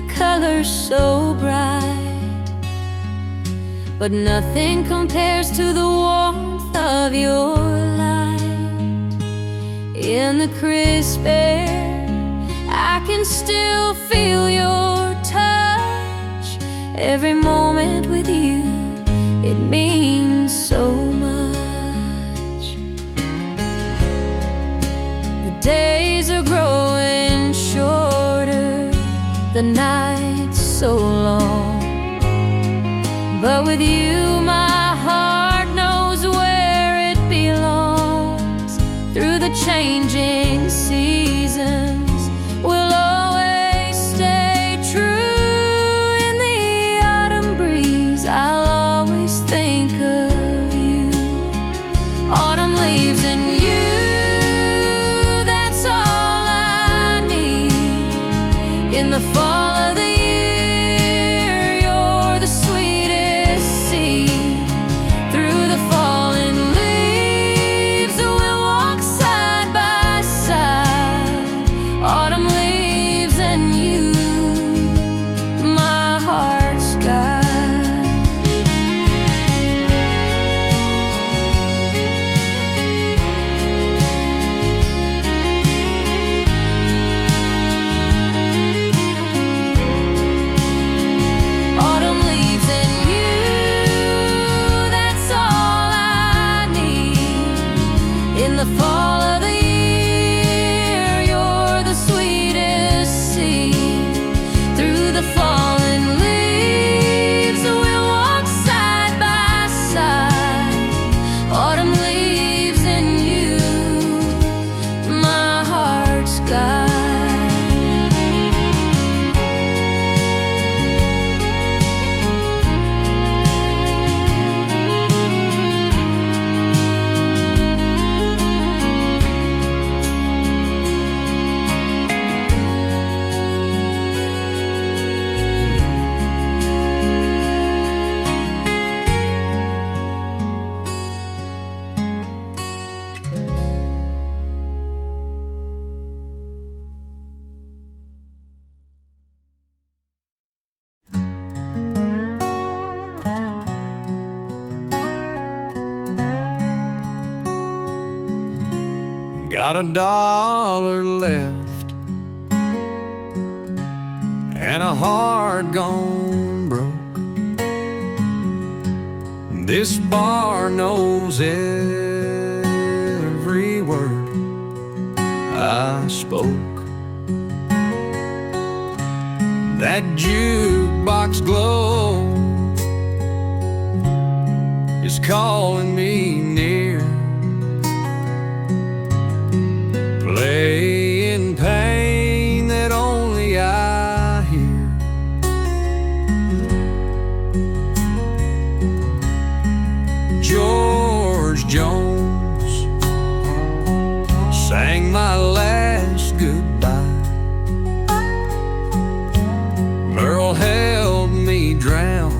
colors so bright, but nothing compares to the warmth of your light. In the crisp air, I can still feel your touch. Every moment with you, it means so much. The days are growing shorter, the nights so long, but with you my heart knows where it belongs. Through the changing seasons, we'll always stay true. In the autumn breeze, I'll always think of you. Autumn leaves and you, that's all I need. In the fall of the year, you're the sweetest seed. Through the fallen leaves, we'll walk side by side. Autumn leaves and you, my heart's guide. Autumn leaves and you, that's all I need. In the fall of the year, you're the sweetest seed. Through the fallen leaves, we'll walk side by side. Autumn leaves and you, my heart's guide. Got $1 left and a heart gone broke. This bar knows every word I spoke. That jukebox glow is calling me near, playing pain that only I hear. George Jones sang my last goodbye. Merle helped me drown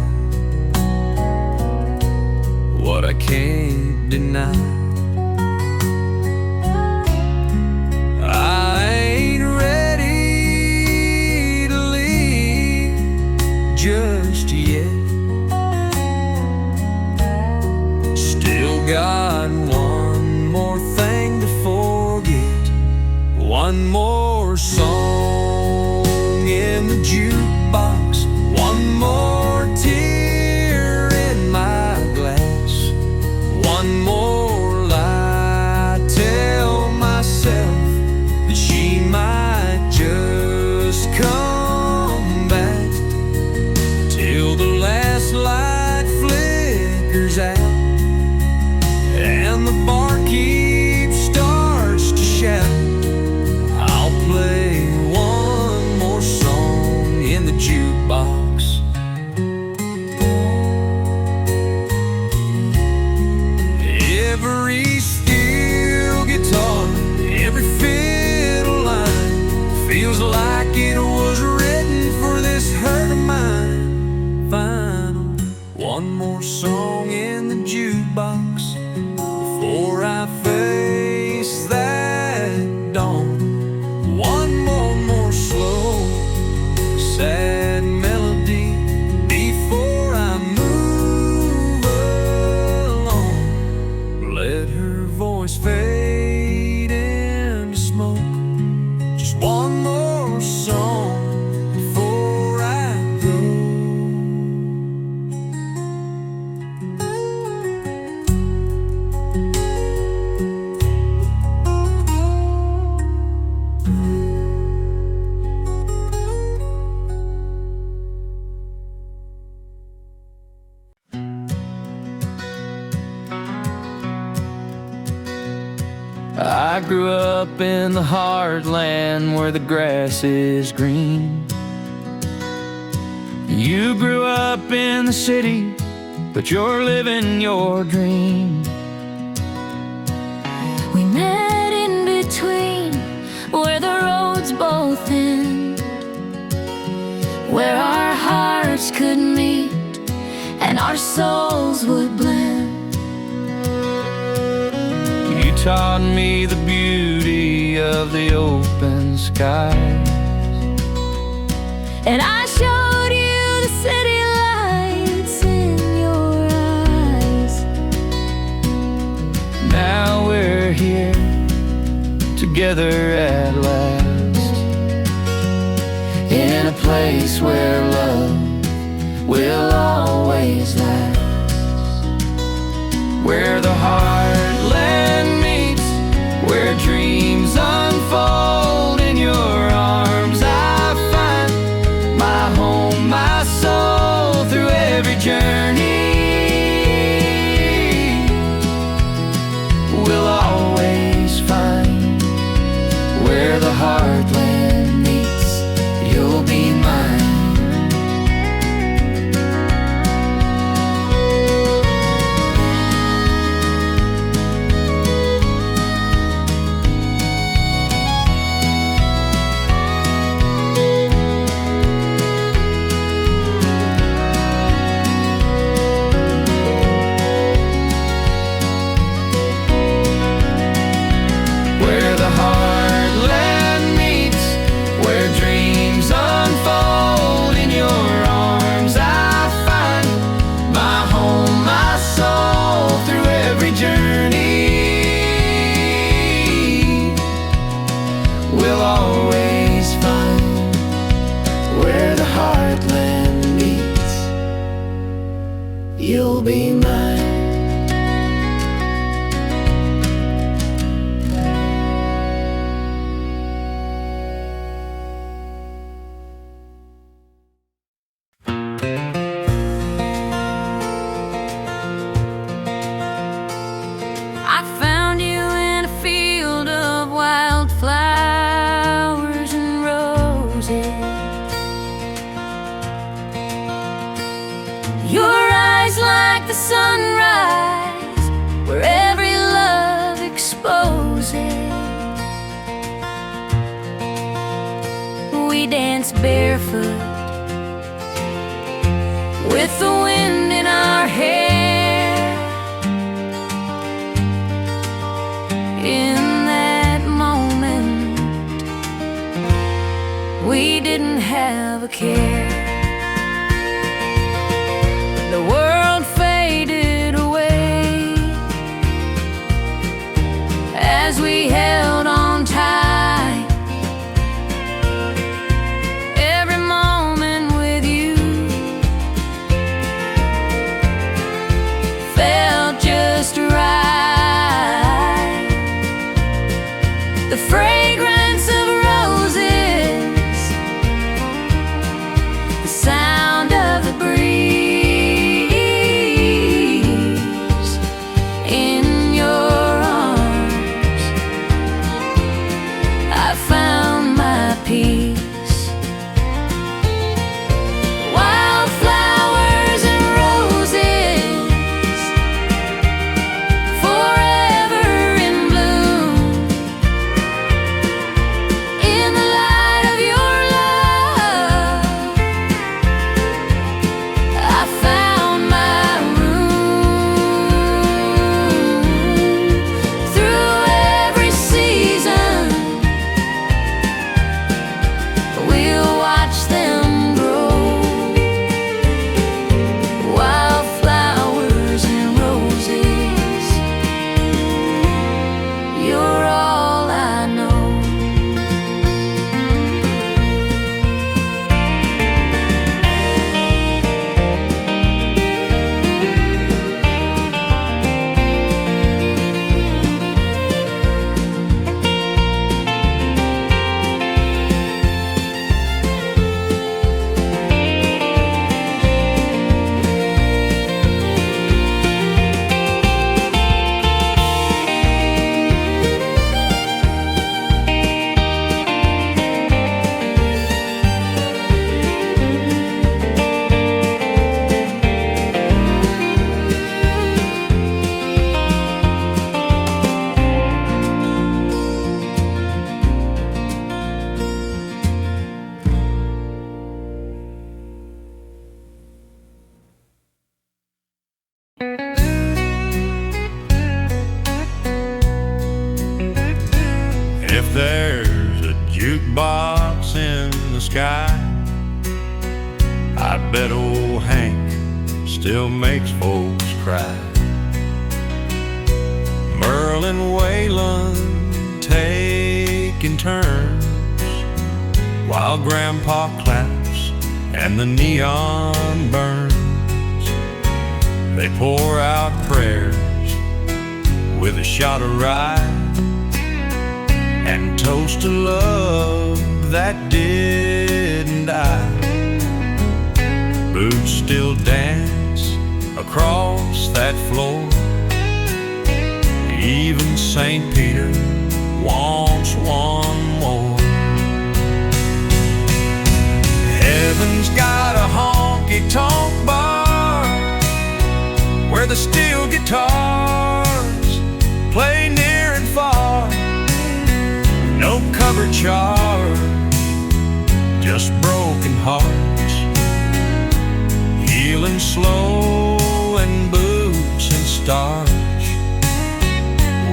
what I can't deny. Just yet, still got one more thing to forget, one more song in the jukebox, one more tear in my glass, one more lie. Tell myself that she might just come back till the last light flickers out and the barkeep starts to shout. I'll play one more song I grew up in the heartland where the grass is green. You grew up in the city, but you're living your dream. We met in between, where the roads both end, where our hearts could meet and our souls would blend. You taught me the beauty of the open skies, and I showed you the city lights in your eyes. Now we're here together at last, in a place where love will always last, where the heartland meets, where dreams unfold. In your arms I find my home, my soul through every journey. We'll always find where the heartland meets, you'll be mine. We'll always find where the heartland meets, you'll be mine. I found you in a field of wildflowers and roses. Your eyes like the sunrise, where every love exposes. We danced barefoot with the wind in our hair. In that moment, we didn't have a care. The world faded away as we held on tight. Every moment with you felt just right. The fragrance of roses, the sky. I bet old Hank still makes folks cry. Merle and Waylon taking turns while Grandpa claps and the neon burns. They pour out prayers with a shot of rye and toast to love that didn't die. Boots still dance across that floor. Even St. Peter wants one more. Heaven's got a honky-tonk bar where the steel guitars play near and far. No cover charge, just broken hearts, healing slow and boots and starch,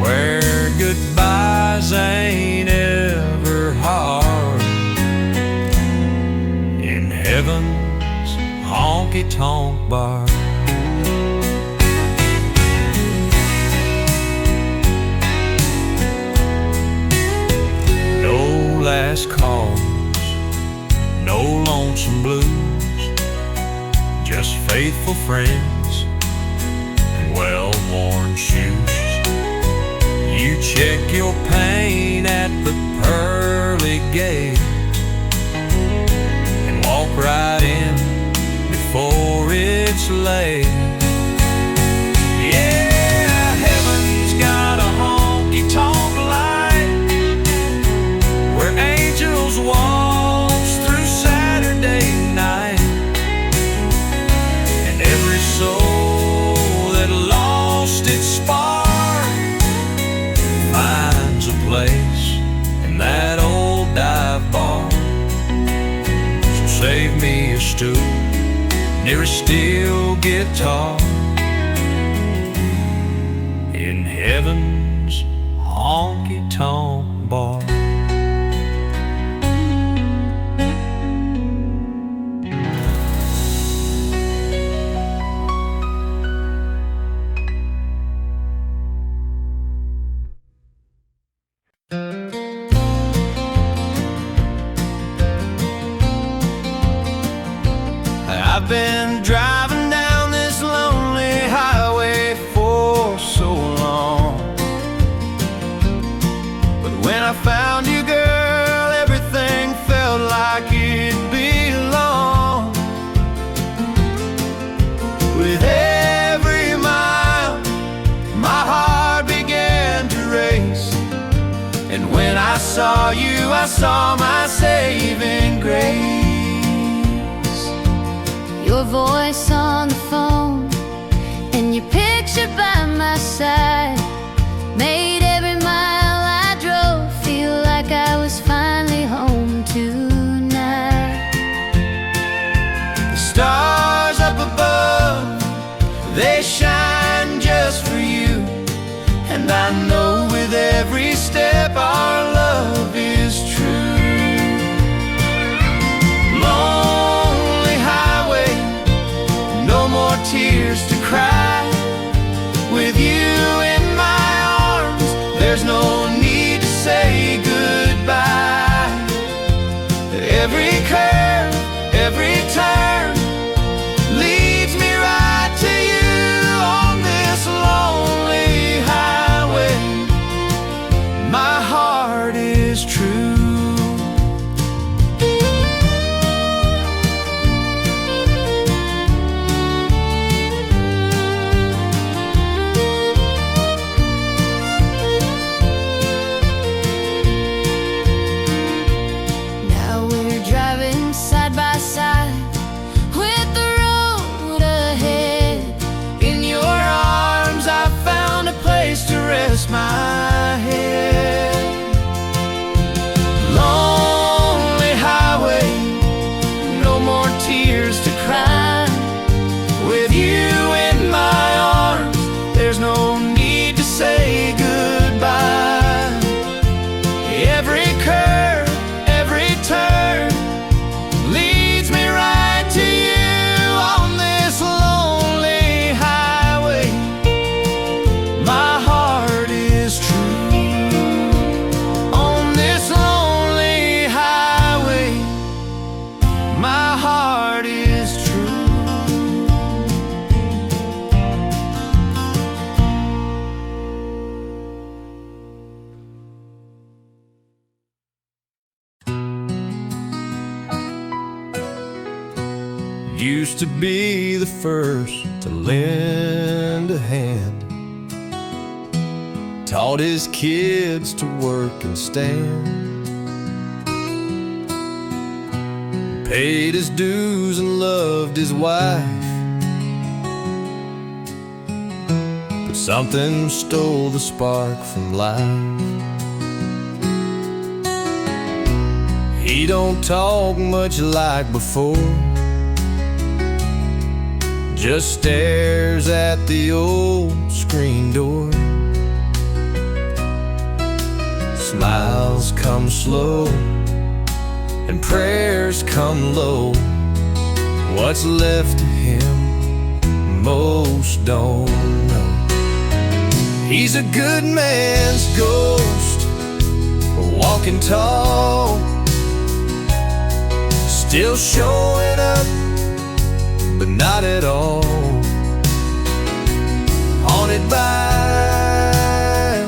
where goodbyes ain't ever hard. In heaven's honky-tonk bar. No last calls, no lonesome blues, just faithful friends and well-worn shoes. You check your pain at the pearly gate and walk right in before it's late. Yeah, heaven's got a honky-tonk light where angels waltz through Saturday night, and every soul that lost its spark finds a place in that old dive bar. So save me a stool near a steel guitar in heaven's honky-tonk bar. I've been driving down this lonely highway for so long, but when I found you, girl, everything felt like it belonged. With every mile, my heart began to race, and when I saw you, I saw my saving grace. Your voice on the phone and your picture by my side made every mile I drove feel like I was finally home tonight. The stars up above, they shine just for you, and I know with every step our love is true. Tears to cry. With you in my arms, there's no need to say goodbye. Every curve, every turn leads me right to you on this lonely highway. My heart is true. my heart is true. Used to be the first to lend a hand, taught his kids to work and stand, paid his dues and loved his wife. But something stole the spark from life. He don't talk much like before, just stares at the old screen door. Smiles come slow and prayers come low. What's left of him, most don't know. He's a good man's ghost, walking tall, still showing up, but not at all. Haunted by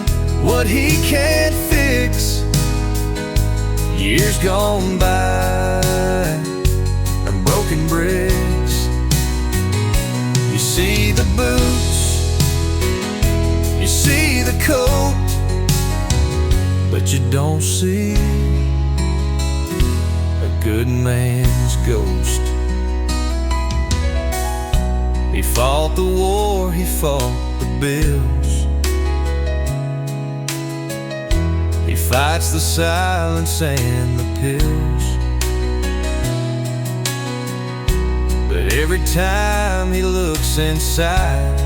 what he can't fix, years gone by, and broken bricks. You see the boots, you see the coat, but you don't see a good man's ghost. He fought the war, he fought the bills, he fights the silence and the pills. But every time he looks inside,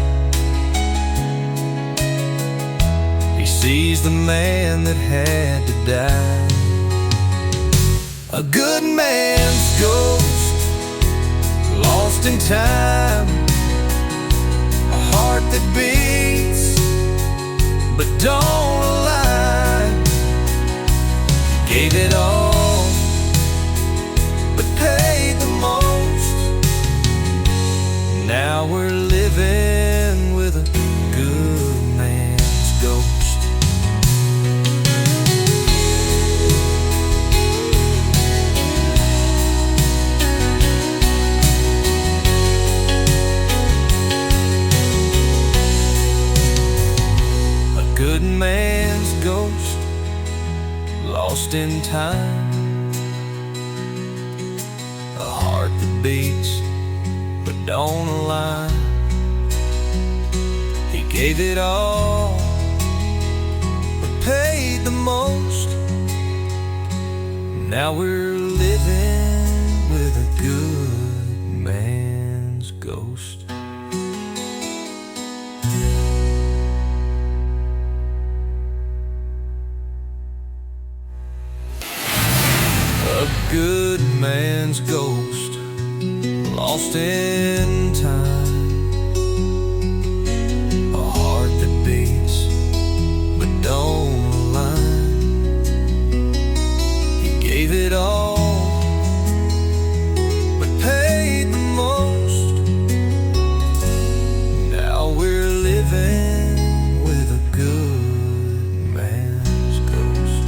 he sees the man that had to die. A good man's ghost, lost in time, a heart that beats but don't align. Gave it all but paid the most. Now we're living with a good man's ghost. Good man's ghost, lost in time, a heart that beats but don't align. He gave it all but paid the most. Now we're living with a good man's ghost. A good man's ghost, lost in time, a heart that beats but don't align. He gave it all but paid the most. Now we're living with a good man's ghost.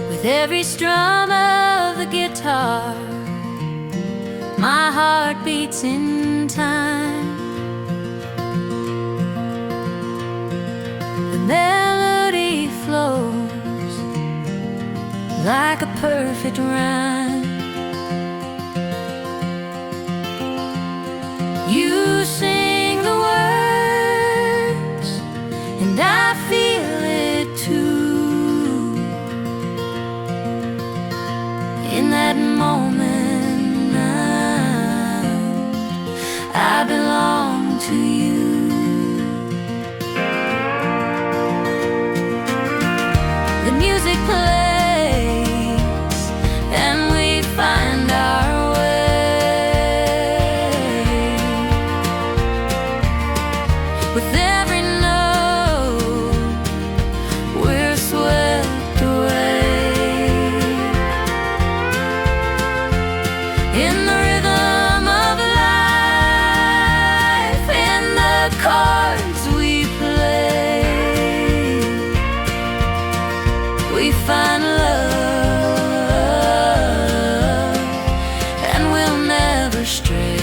With every strum of the guitar, my heart beats in time. The melody flows like a perfect rhyme. You sing the words, and I feel it too. In that moment now, I belong to you. music plays and we find our way. With every note, we're swept away in the rhythm of life, in the chords we play. We find love, and we'll never stray.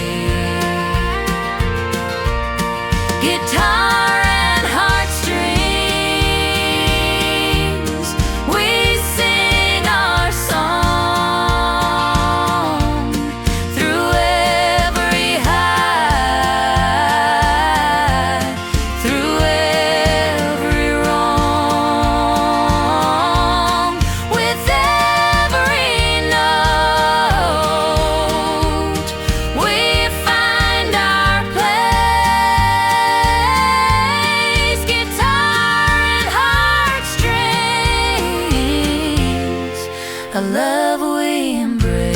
Guitar and heartstrings, we sing our song through every high, through every wrong. With every note, we find our place. Guitar and heartstrings, a love we embrace.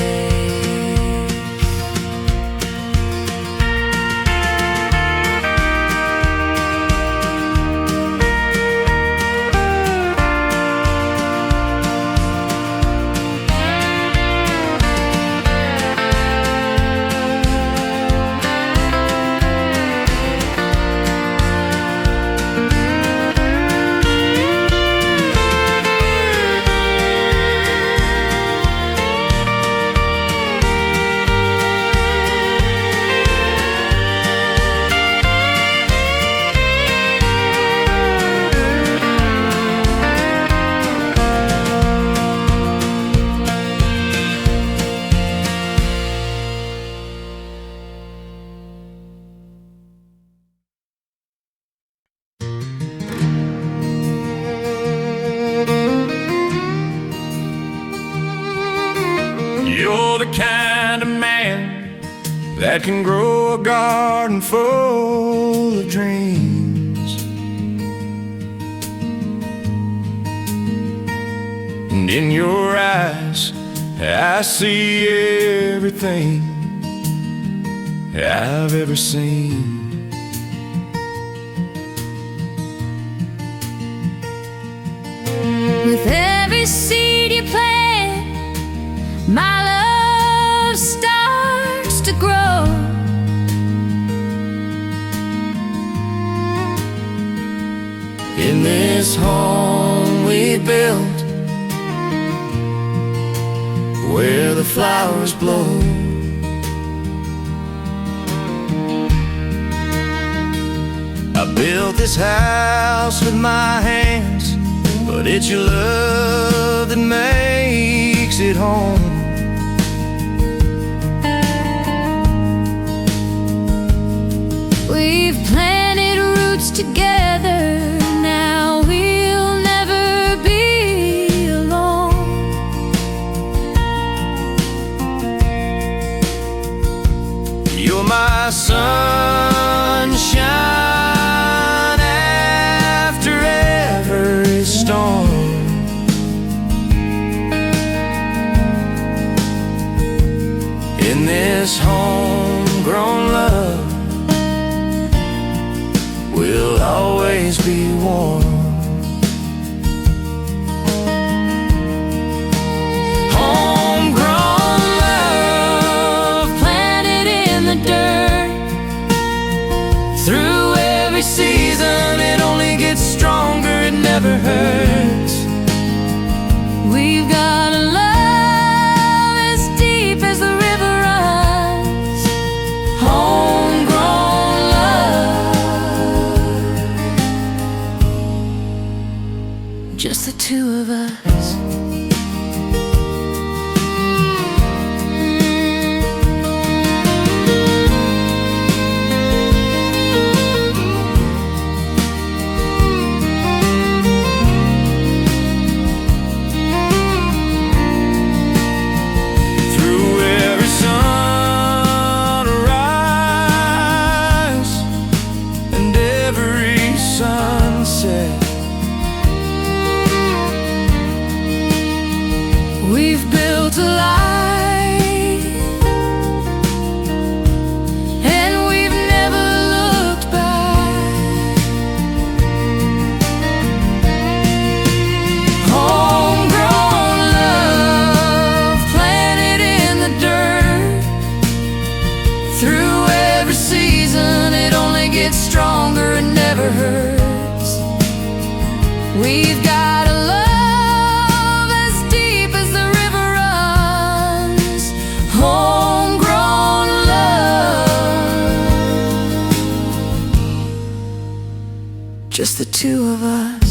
You're the kind of man that can grow a garden full of dreams. And in your eyes, I see everything I've ever seen. With every seed you plant, my love starts to grow. In this home we built, where the flowers blow, I built this house with my hands, but it's your love that makes it home. We've planted roots together, now we'll never be alone. You're my sunshine after every storm. In this homegrown love, we'll always be warm. Homegrown love, Planted in the dirt, through every season it only gets stronger, it never hurts. we've got a love as deep as the river runs. Homegrown love, Just the two of us. through every sunrise and every sunset. We've got a love as deep as the river runs, homegrown love, just the two of us.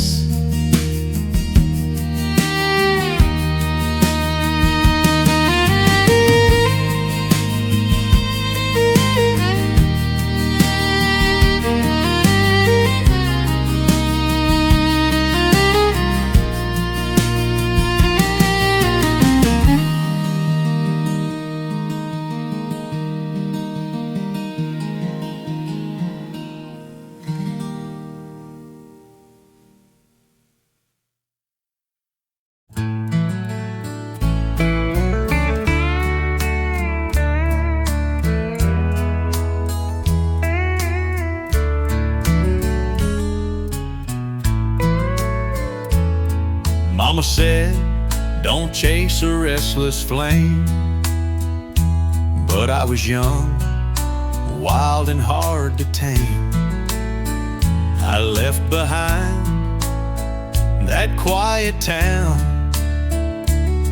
Mama said, don't chase a restless flame. But I was young, wild and hard to tame. I left behind that quiet town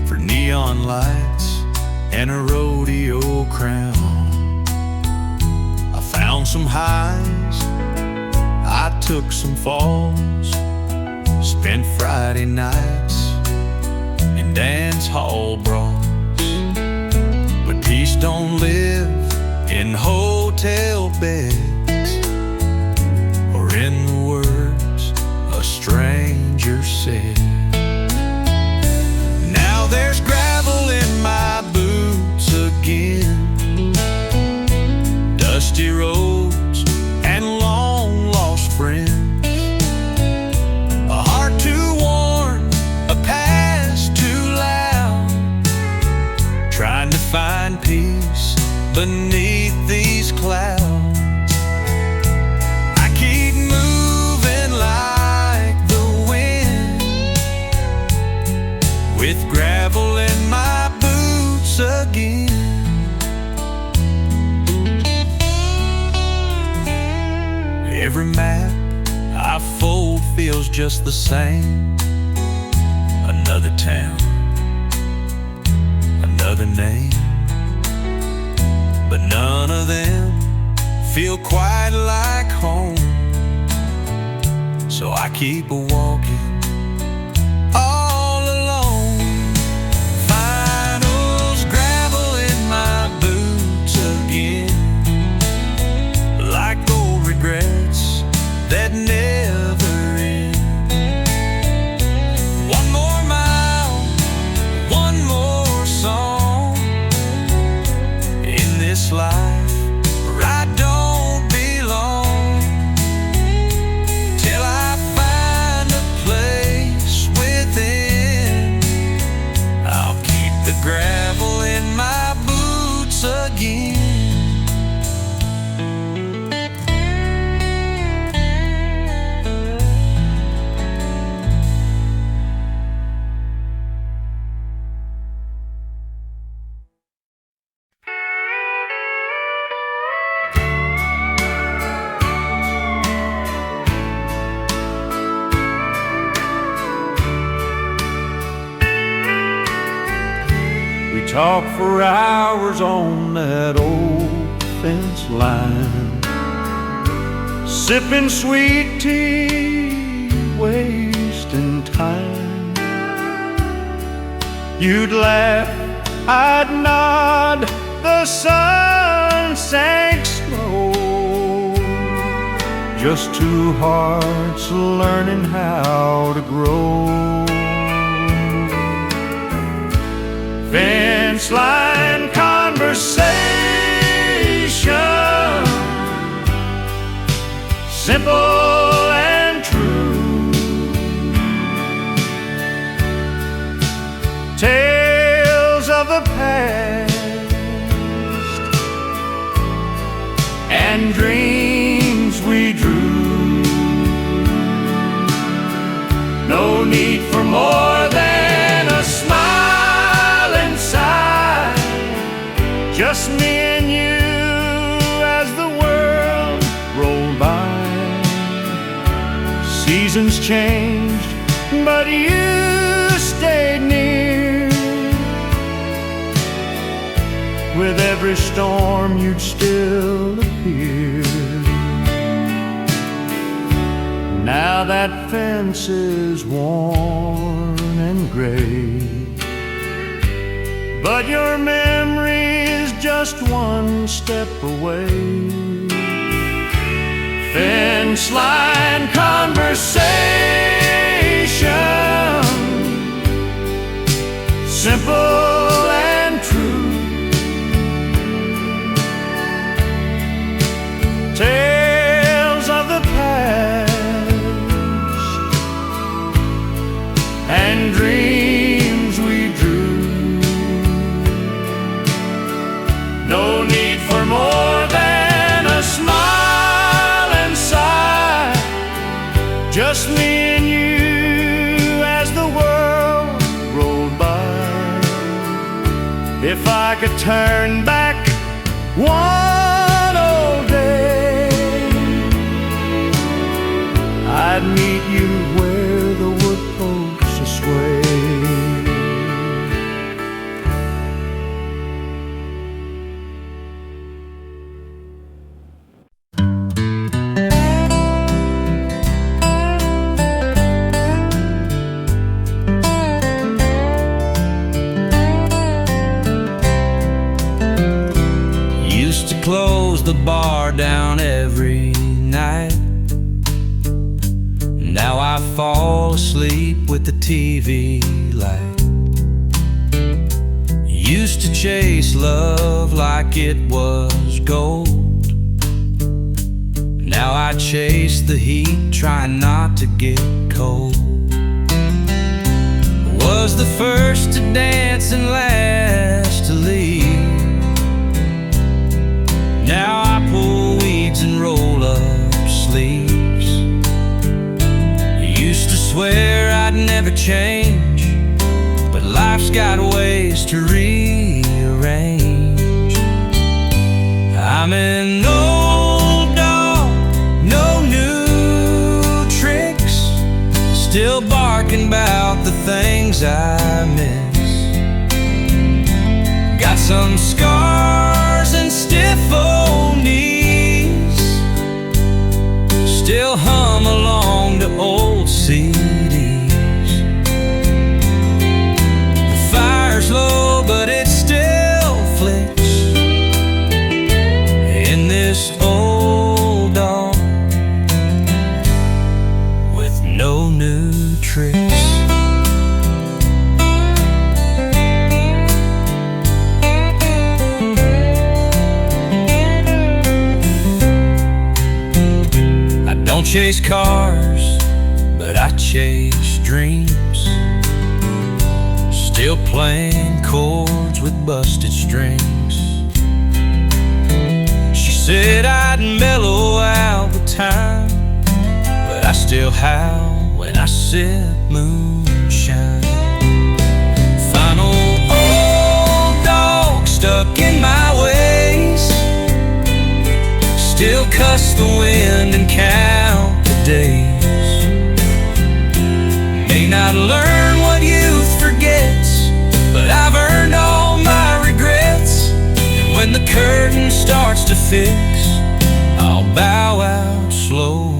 for neon lights and a rodeo crown. I found some highs, I took some falls, spent Friday nights in dance hall brawls. But peace don't live in hotel beds or in the words a stranger said. Now there's gravel in my boots again, dusty roads and long lost friends. Trying to find peace beneath these clouds. I keep moving like the wind, with gravel in my boots again. Every map I fold feels just the same. Another town, another name, but none of them feel quite like home. So I keep walking all alone. Finals gravel in my boots again, like old regrets that never end. One more mile, one more song in this life where I don't belong, till I find a place within. I'll keep the gravel in my boots again. Talk for hours on that old fence line, sipping sweet tea, wasting time. You'd laugh, I'd nod, the sun sank slow. Just two hearts learning how to grow. Fence line conversation, simple and true. Tales of the past and dreams we drew. No need for more than a smile inside, just me and you as the world rolled by. Seasons changed but you stayed near. With every storm you'd still appear. Now that fence is worn and gray, but your memory is just one step away. Fence line conversation, simple and true. Tales of the past and dreams we drew. No need for more than a smile and sigh, just me and you as the world rolled by. If I could turn back one old day, I'd meet you where the wood posts sway. Used to close the bar down every night. Now I fall asleep with the TV light. Used to chase love like it was gold. Now I chase the heat, trying not to get cold. Was the first to dance and last to leave. Now I pull weeds and roll up sleeves. Used to swear I'd never change, but life's got ways to rearrange. I'm an old dog, no new tricks, still barking about the things I miss. Got some scars and stiff old knees, still hum along to old CDs. The fire's low, but it still flicks in this old dog with no new tricks. Don't chase cars, but I chase dreams. Still playing chords with busted strings. She said I'd mellow out with time, but I still howl when I sip moonshine. Final old dog stuck in my ways, still cuss the wind and count the days. May not learn what youth forgets, but I've earned all my regrets. And when the curtain starts to fix, I'll bow out slow,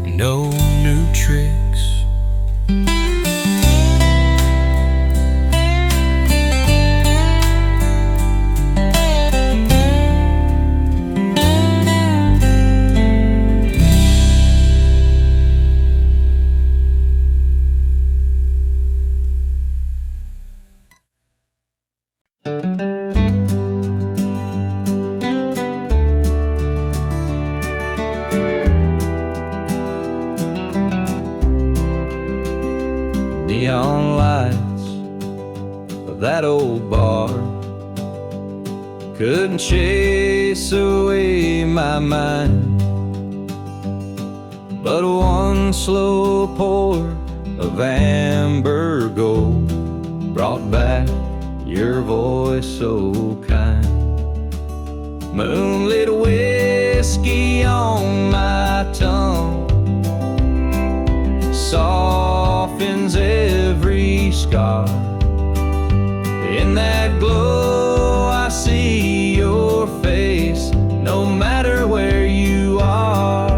no new tricks. Neon lights of that old bar couldn't chase away my mind, but one slow pour of amber gold brought back your voice so kind. Moonlit whiskey on my tongue, soft softens every scar. In that glow I see your face, no matter where you are.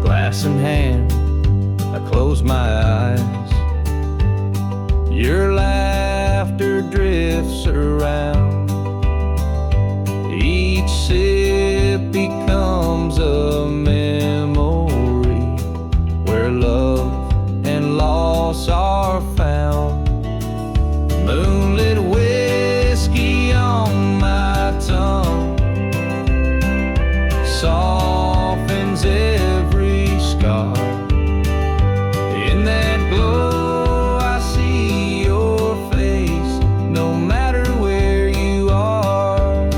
Glass in hand, I close my eyes. Your laughter drifts around. Each sip becomes a memory where love and loss are found. Moonlit whiskey on my tongue softens every scar. In that glow I see your face, no matter where you are.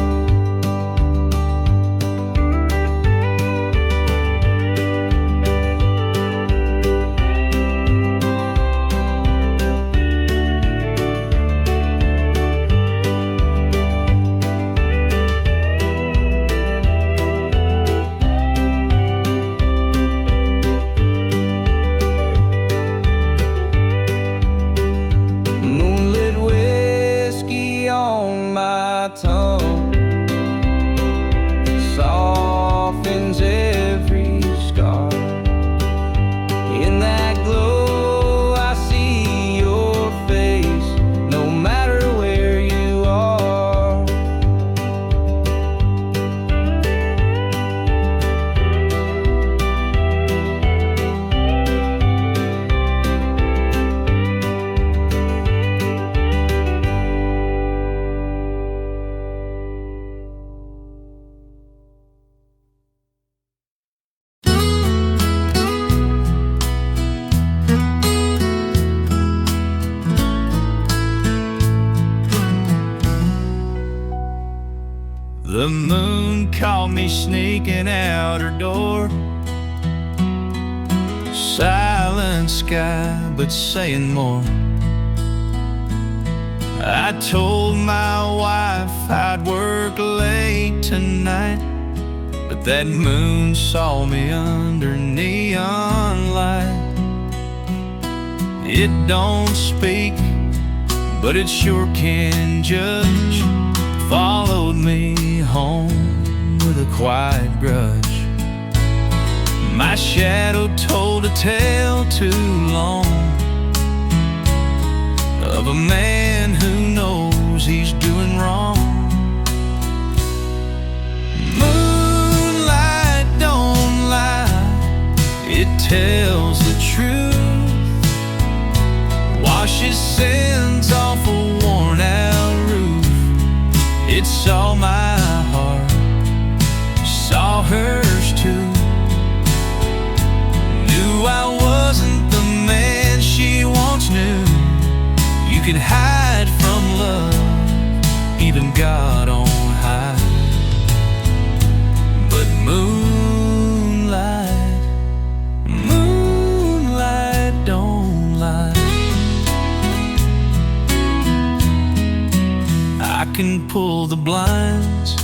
Moonlit whiskey on my tongue softens every scar. In that glow I see your face, no matter where you are. The moon caught me sneaking out her door. Silent sky, but saying more. I told my wife I'd work late tonight, but that moon saw me under neon light. It don't speak, but it sure can judge. Followed me home with a quiet grudge. My shadow told a tale too long of a man who knows he's doing wrong. Moonlight don't lie, it tells the truth. Washes sins off a worn out roof. It saw my heart, saw hers too. Knew I wasn't the man she once knew. You can hide from love, even God on high. But moonlight, moonlight don't lie. I can pull the blinds,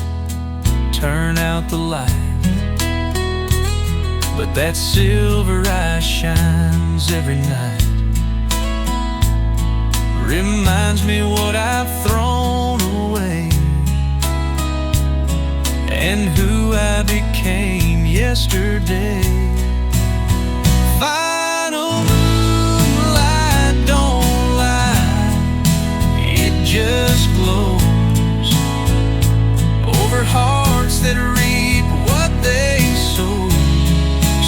turn out the light, but that silver eye shines every night. Reminds me what I've thrown away and who I became yesterday. Final moonlight don't lie, it just glows over hearts that reap what they sow.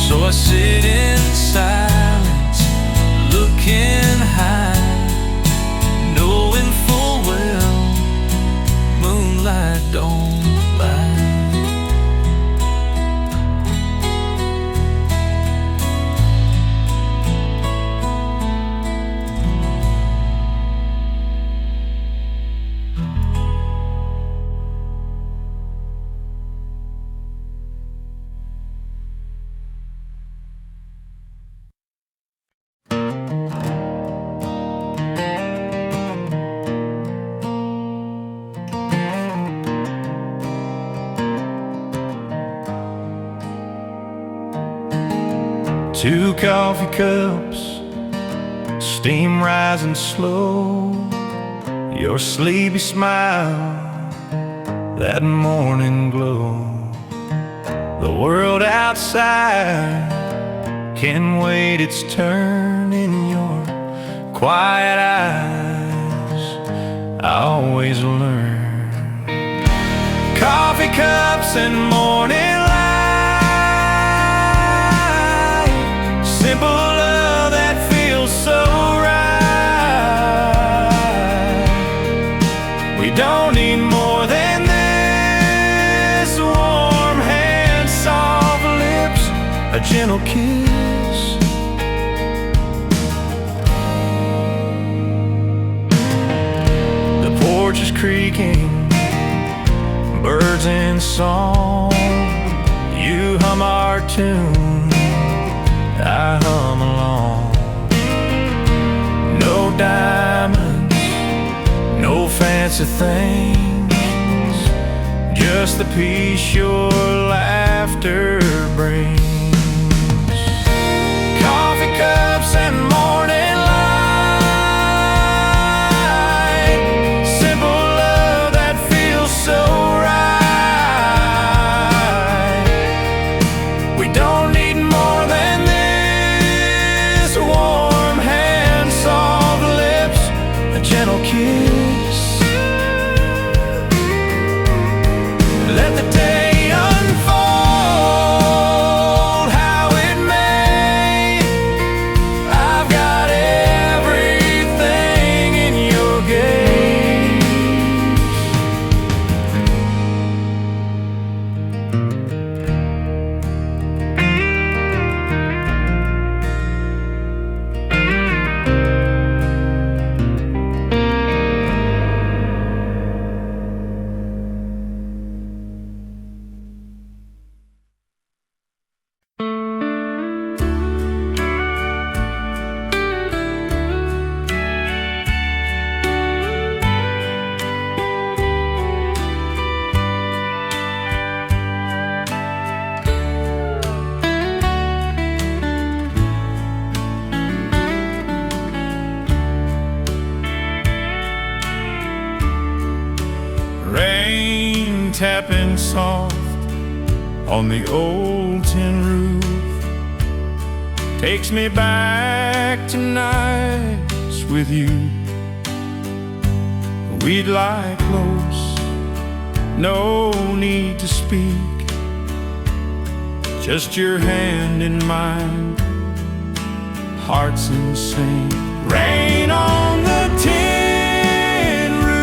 So I sit in silence, looking high, knowing full well moonlight don't lie. 2 coffee cups, steam rising slow, your sleepy smile, that morning glow. The world outside can wait its turn. In your quiet eyes I always learn. Coffee cups and morning light, simple love that feels so right. We don't need more than this: warm hands, soft lips, a gentle kiss. The porch is creaking, birds in song. You hum our tune, I hum along. No diamonds, no fancy things, just the peace your laughter brings. Coffee cups and morning light, simple love that feels so right. We don't need more than this: warm hands, soft lips, a gentle kiss. Let the day unfold how it may. I've got everything in your gaze. Rain tapping soft on the old tin roof takes me back to nights with you. We'd lie close, no need to speak, just your hand in mine, hearts in sync. Rain on the tin roof,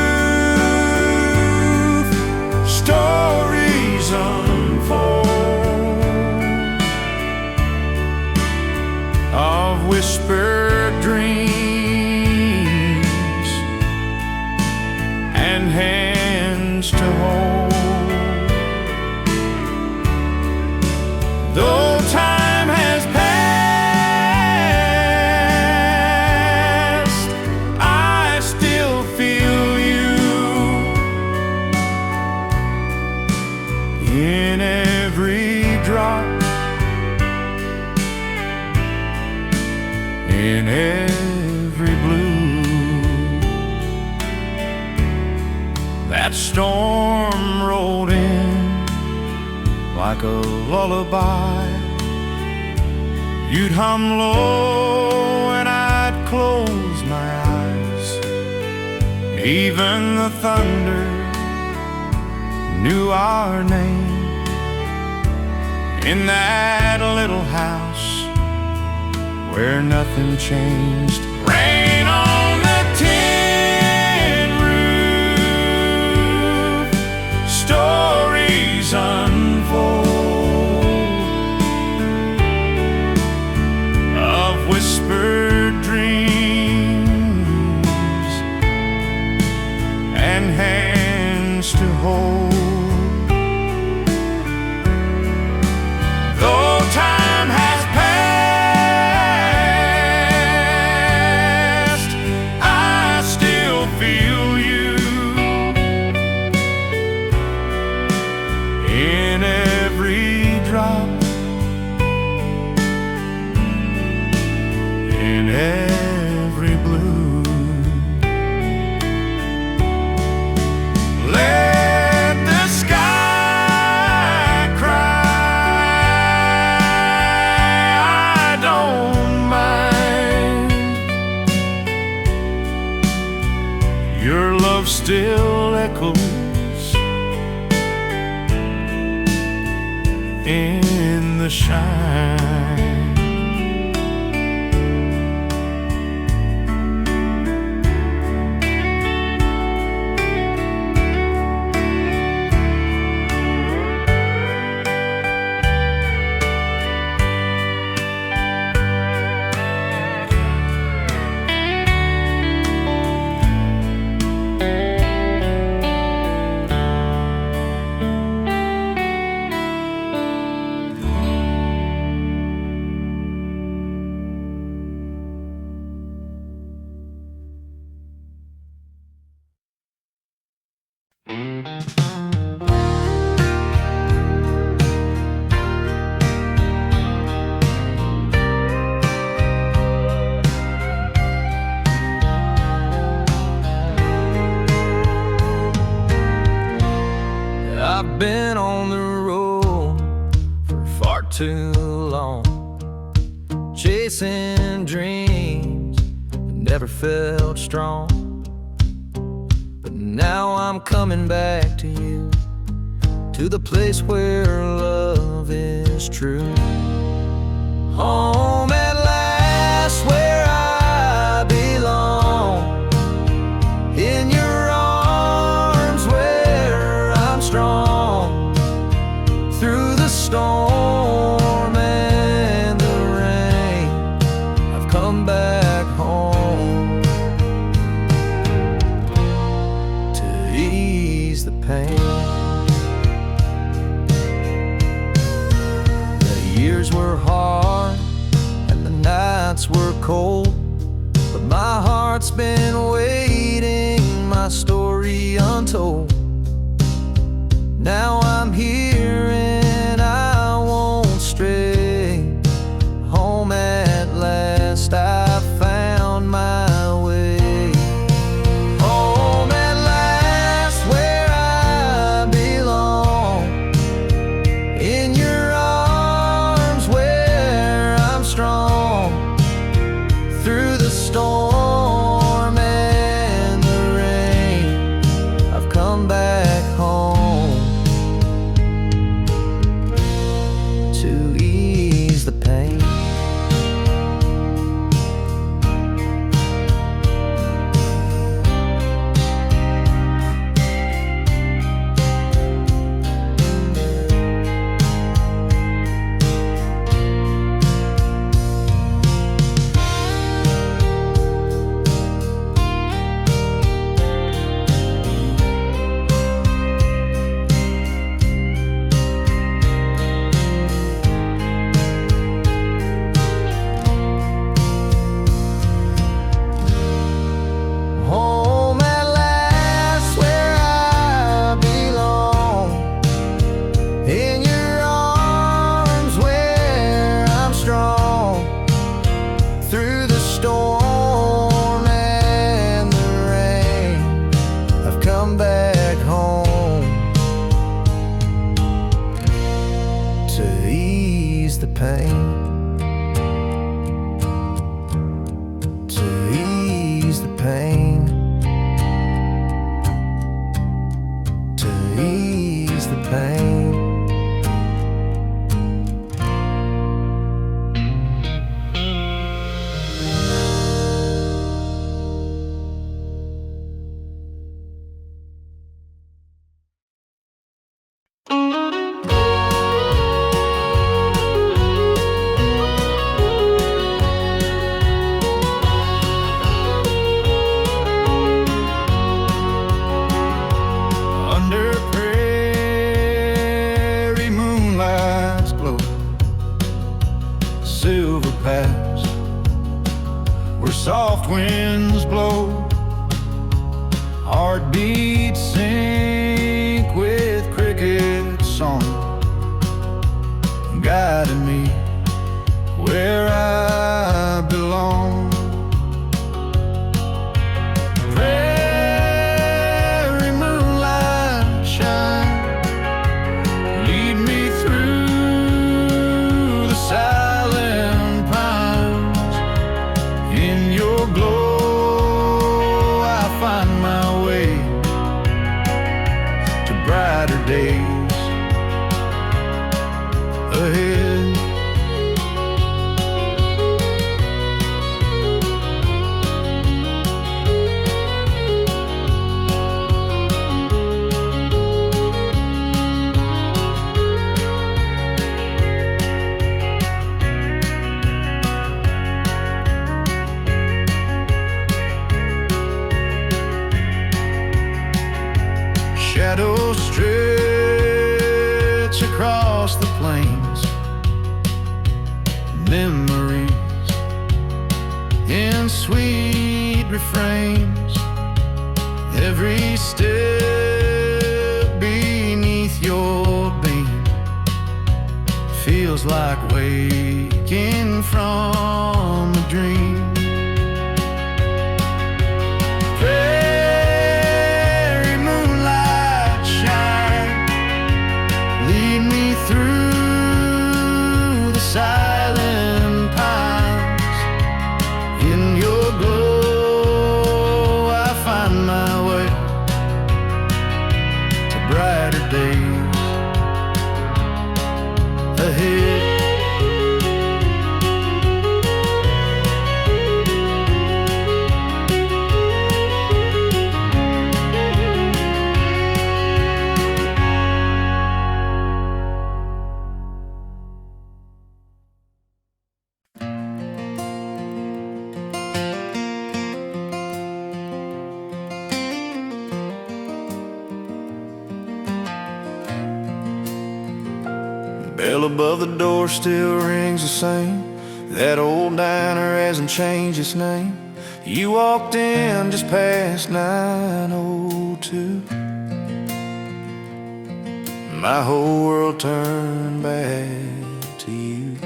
stories unfold of whispered dreams and hands to hold. Though time has passed, I still feel you in every drop, in every blue. That storm rolled in like a lullaby. You'd hum low and I'd close my eyes. Even the thunder knew our name in that little house where nothing changed. Rain on the tin roof, stories unfold of whispered dreams and hands to hold. Though time has passed, in the shine. I've been on the road for far too long, chasing dreams that never felt strong. But now I'm coming back to you, to the place where love is true. Home at last, where I belong, in your arms where I'm strong. Through the storm and the rain, I've come back home to ease the pain. The years were hard and the nights were cold, but my heart's been waiting, my story untold. Now I'm here and I won't stray. Home at last, I found my way. Home at last, where I belong, in your arms where I'm strong. Through the storm and the rain, I've come back home to ease the pain. Home at last, where I belong, in your arms where I'm strong. Through the storm and the rain, I've come back home to ease the pain. To ease the pain. To ease the pain. Under prairie moonlight's glow, silver paths where soft winds blow, heartbeats sync with cricket song, guiding me where I belong. Prairie moonlight shine, lead me through the silent pines. In your glow I find my way to brighter days ahead. memories in sweet refrains. Every step beneath your beam feels like waking from a dream. Prairie moonlight shine, lead me through the silent pines. In your glow I find my way to brighter days ahead. Bell above the door still rings the same. That old diner hasn't changed its name. You walked in just past 9:02. My whole world turned back to you.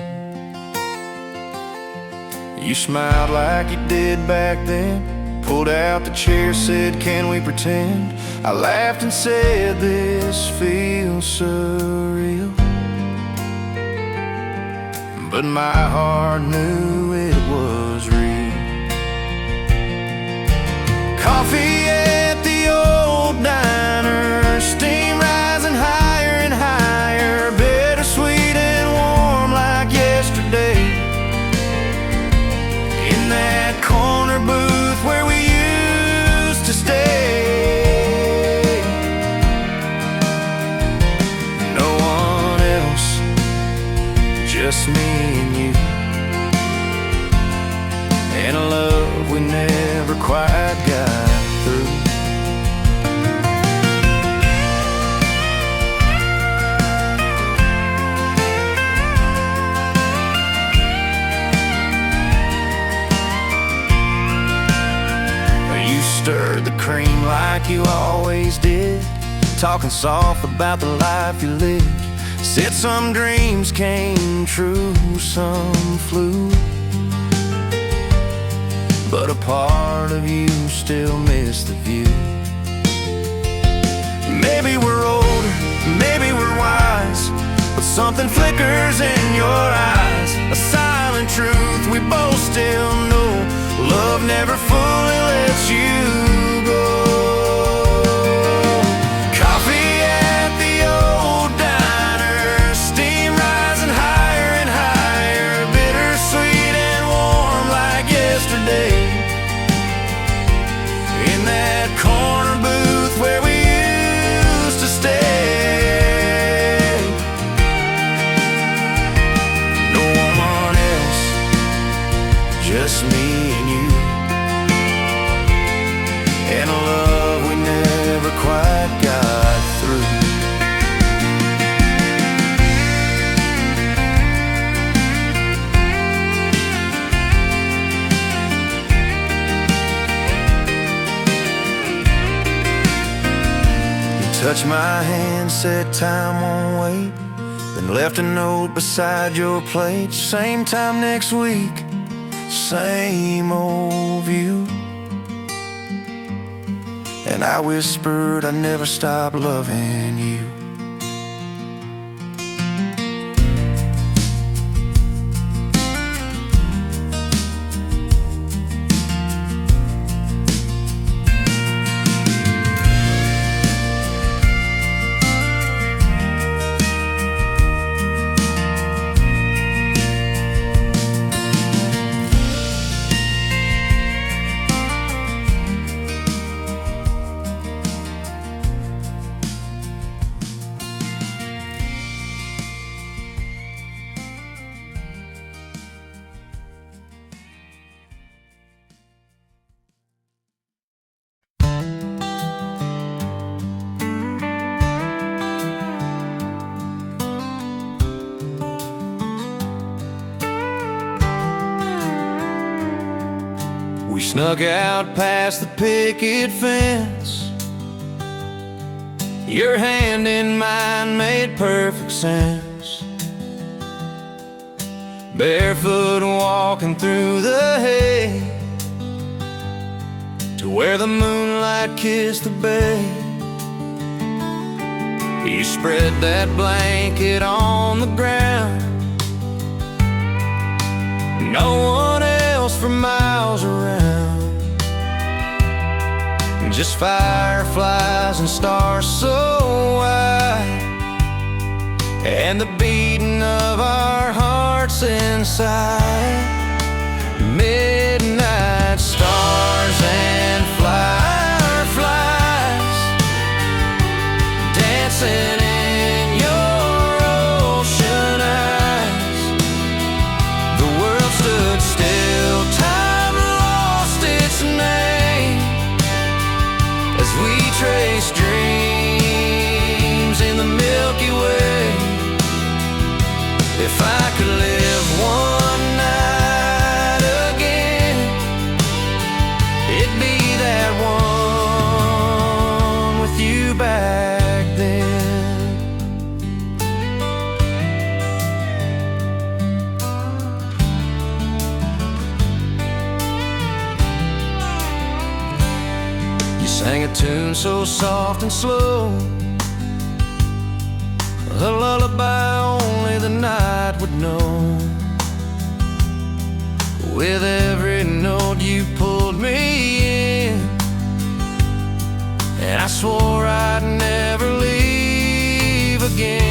You smiled like you did back then, pulled out the chair, said, "Can we pretend?" I laughed and said, "This feels surreal." But my heart knew it was real. Coffee at the old diner, steam rising higher and higher, bittersweet and warm like yesterday. In that corner booth where we used to stay. No one else, just me and you, and a love we never quite got through. You stirred the cream like you always did, talking soft about the life you lived. Said some dreams came true, some flew, but a part of you still missed the view. Maybe we're older, maybe we're wise, but something flickers in your eyes. A silent truth we both still know, love never fully lets you go. Coffee at the old diner, steam rising higher and higher, bittersweet and warm like yesterday. In that corner booth where we used to stay. No one else, just me and you, and a love we never quite got through. Touched my hand, said time won't wait, then left a note beside your plate. Same time next week, same old view. And I whispered I'd never stop loving you. snuck out past the picket fence. Your hand in mine made perfect sense. Barefoot walking through the hay to where the moonlight kissed the bay. You spread that blanket on the ground. No one else for miles around. Just fireflies and stars so white, and the beating of our hearts inside. Midnight stars and fireflies dancing in your ocean eyes. The world stood still, time lost its name, as we trace dreams in the Milky Way. If I could live one night again, it'd be that one with you back then. You sang a tune so soft and slow, a lullaby only the night would know. With every note you pulled me in, and I swore I'd never leave again.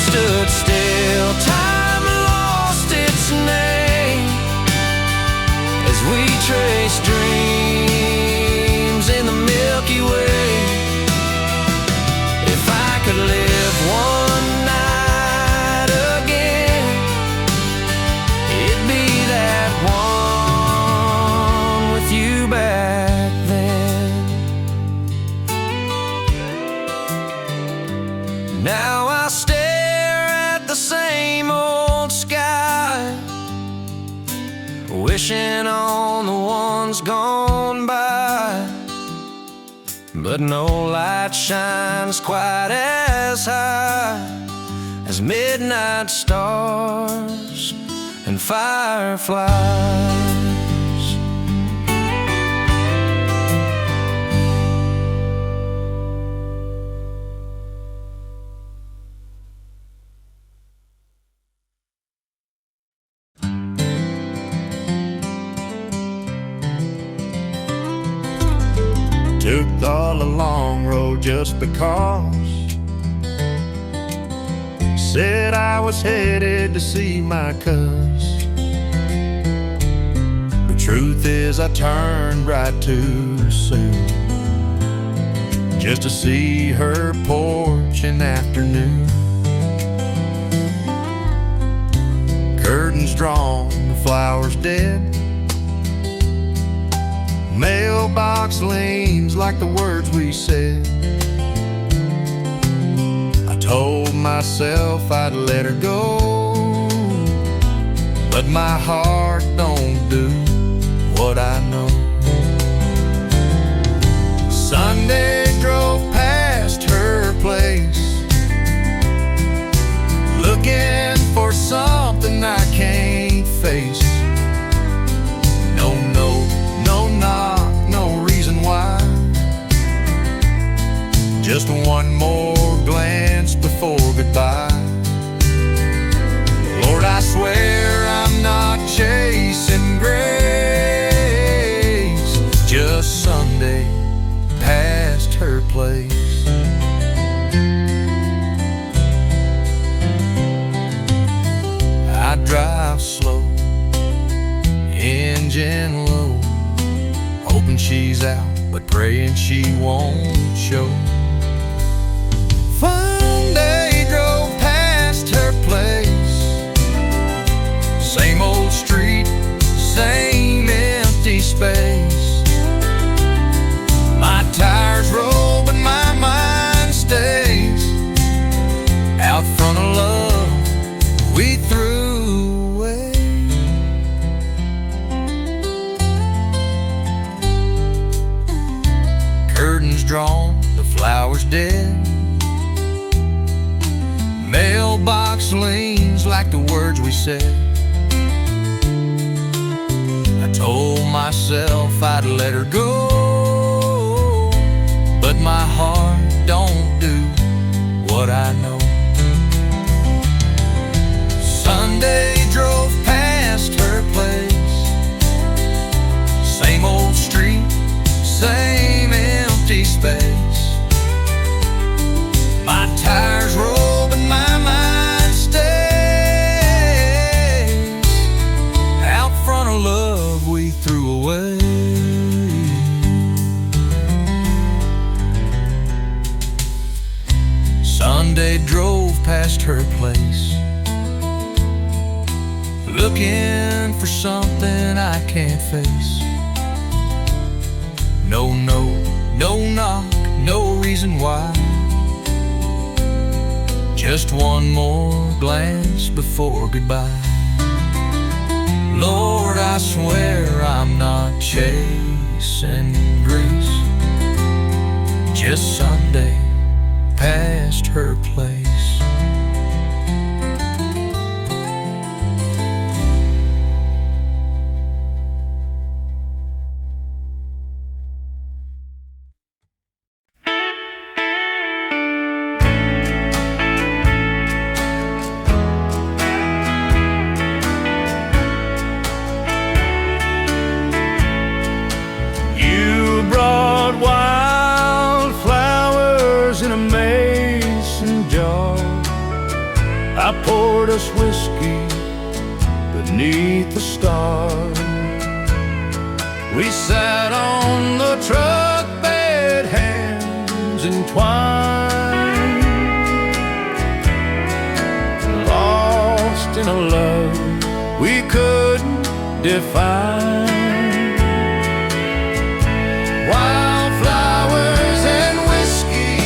Stood still, time lost its name, as we trace dreams in the Milky Way. If I could live one night again, it'd be that one with you back then. Now I stare the same old sky, wishing on the ones gone by, but no light shines quite as high as midnight stars and fireflies. Took all the long road just because. Said I was headed to see my cuz. The truth is I turned right too soon, just to see her porch in the afternoon. Curtains drawn, the flowers dead. Mailbox leans like the words we said. I told myself I'd let her go, but my heart don't do what I know. Sunday drove past her place, looking for something I can't face. show. Fun day drove past her place. Same old street, same empty space. My tires roll, but my mind stays out front of love we threw away. Curtains drawn, the flowers dead. Mailbox leans like the words we said. I told myself I'd let her go, but my heart don't do what I know. Sunday drove past her place. Same old street, same empty space. My tires roll, but my mind stays out front of love we threw away. Sunday drove past her place, looking for something I can't face. No note, no knock, no reason why. Just one more glance before goodbye. Lord, I swear I'm not chasing grace. Just Sunday past her place. I poured us whiskey beneath the stars. We sat on the truck bed, hands entwined, lost in a love we couldn't define. Wildflowers and whiskey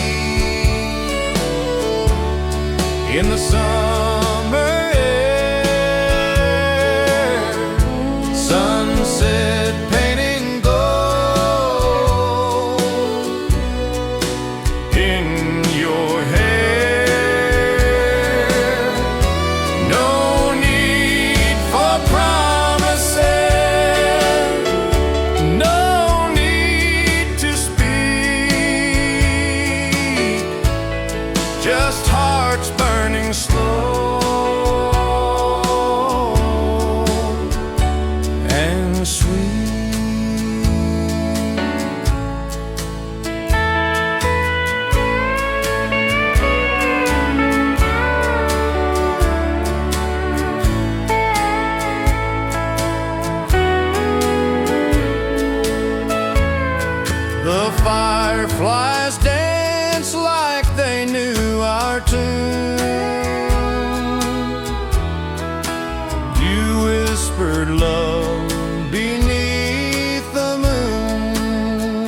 in the summer air, sunset painting gold in your hair. No need for promises, no need to speak, just hearts burning slow and sweet. The fireflies dance like they knew our tune. You whispered love beneath the moon.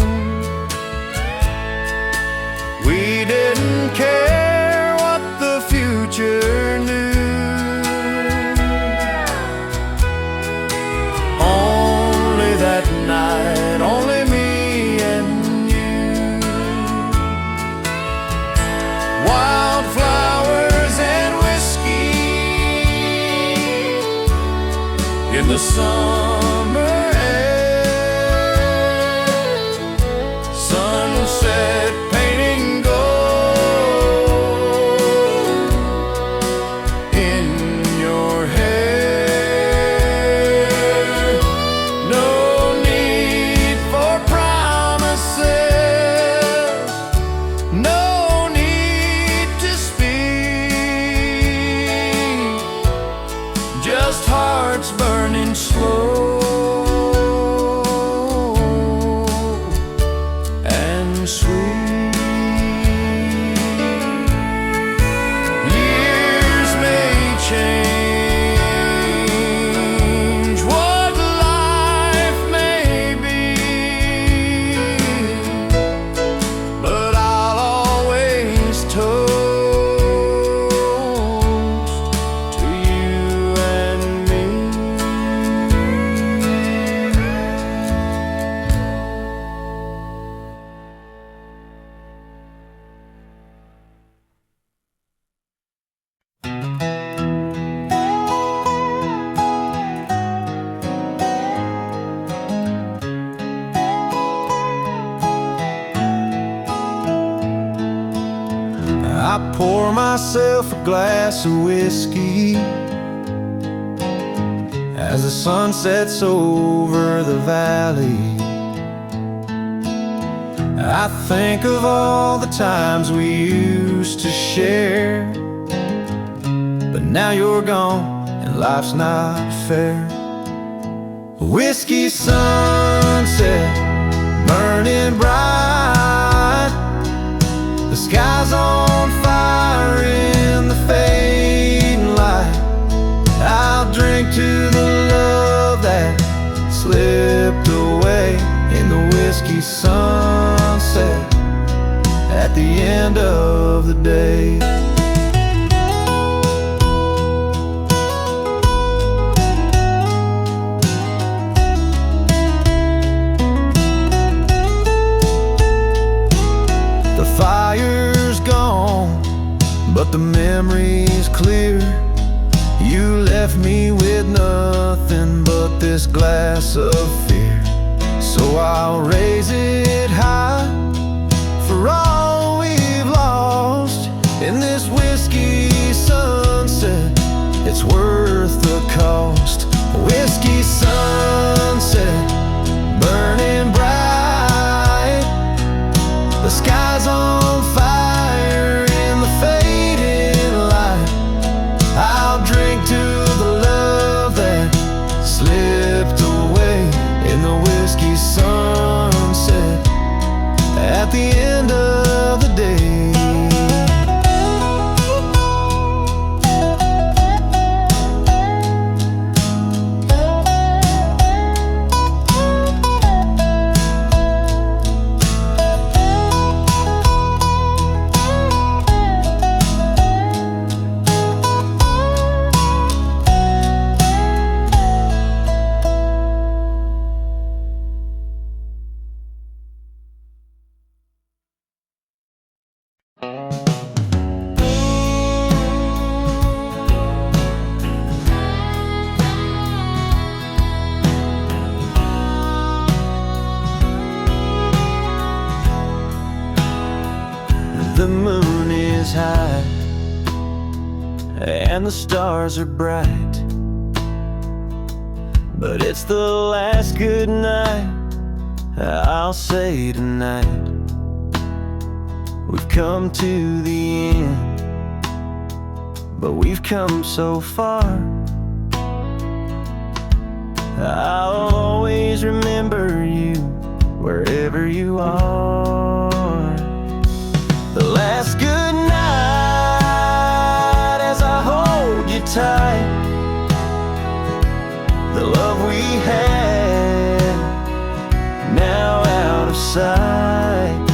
We didn't care what the future knew, only that night, only me and you. Wildflowers and whiskey in the summer air, sunset painting gold in your hair. No need for promises, no need to speak, just hearts burning slow and sweet. myself a glass of whiskey as the sun sets over the valley. I think of all the times we used to share, but now you're gone and life's not fair. Whiskey sunset, burning bright, the sky's on fire in the fading light. I'll drink to the love that slipped away in the whiskey sunset at the end of the day. The fire's gone, but the memory's clear. You left me with nothing but this glass of fear. So I'll raise it high for all we've lost in this whiskey sunset. It's worth the cost. Whiskey sunset, burning bright, the sky's on fire in the fading light. I'll drink to the love that slipped away in the whiskey sunset at the end of the day. The moon is high and the stars are bright, but it's the last good night I'll say tonight. We've come to the end, but we've come so far. I'll always remember you wherever you are. The last good night as I hold you tight, the love we had now out of sight.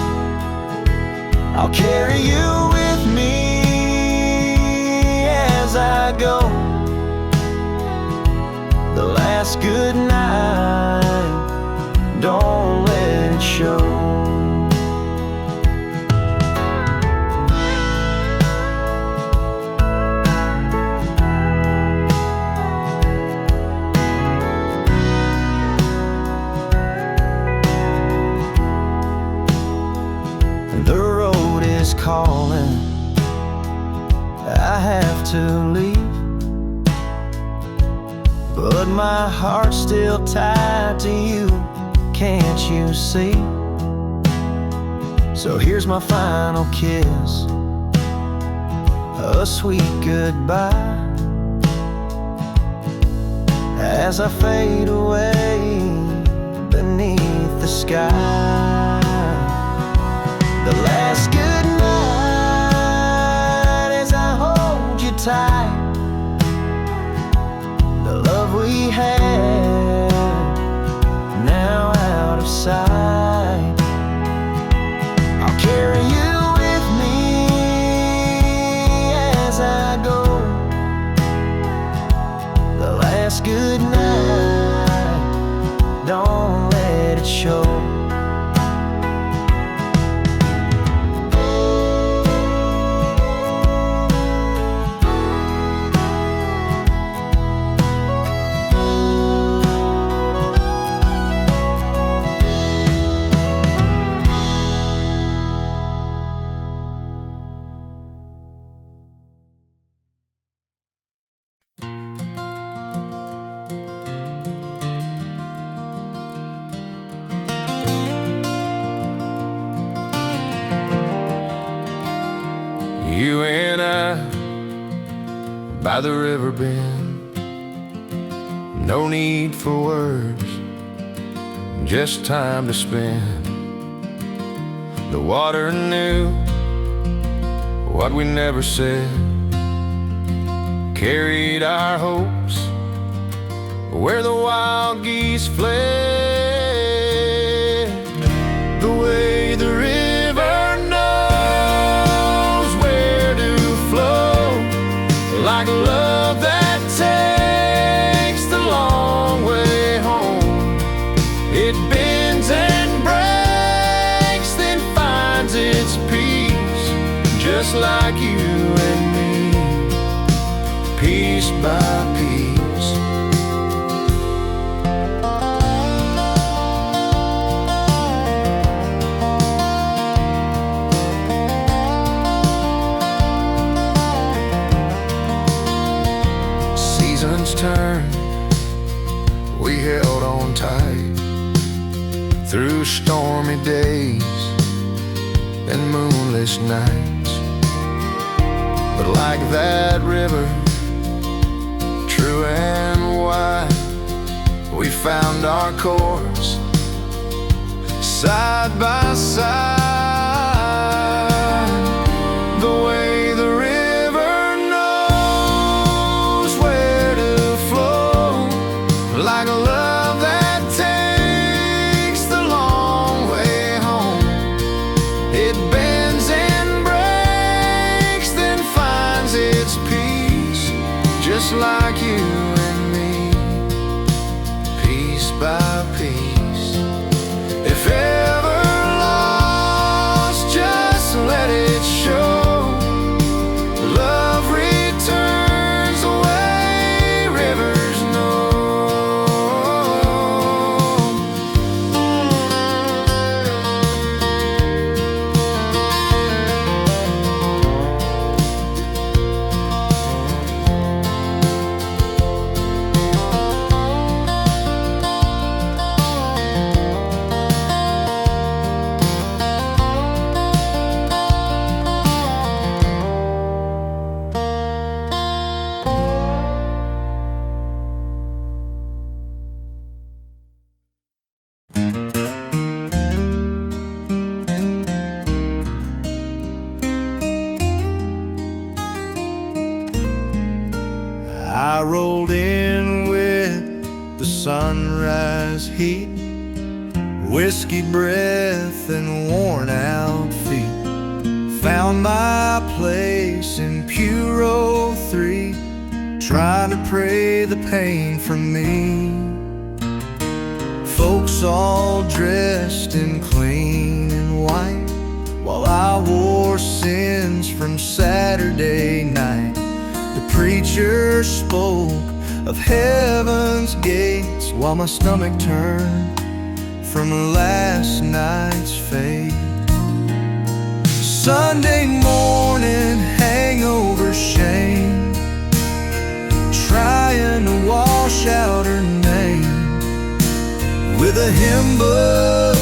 I'll carry you with me as I go. The last good night, don't let it show. Calling, I have to leave, but my heart's still tied to you, can't you see? So here's my final kiss, a sweet goodbye, as I fade away beneath the sky. The last good tight, the love we had now out of sight. I'll carry you with me as I go. The last good night, don't let it show. by the river bend. No need for words, just time to spend. The water knew what we never said, carried our hopes where the wild geese fled. The way the river knows where to flow, like love that takes the long way home. It bends and breaks, then finds its peace, just like you and me, piece by piece. Seasons turned, we held on tight through stormy days and moonless nights. But like that river, true and wide, we found our course side by side. The way the river knows where to flow, like a love that takes the long way home. It bends and breaks, then finds its peace, just like you and me, piece by piece. If ever lost, just let it show. Love returns the way rivers know. I rolled in with the sunrise heat, whiskey breath and worn out feet. Found my place in pew row 3, trying to pray the pain from me. Folks all dressed in clean and white, while I wore sins from Saturday night. The preacher spoke of heaven's gates, while my stomach turned from last night's fate. Sunday morning hangover shame, trying to wash out her name with a hymn book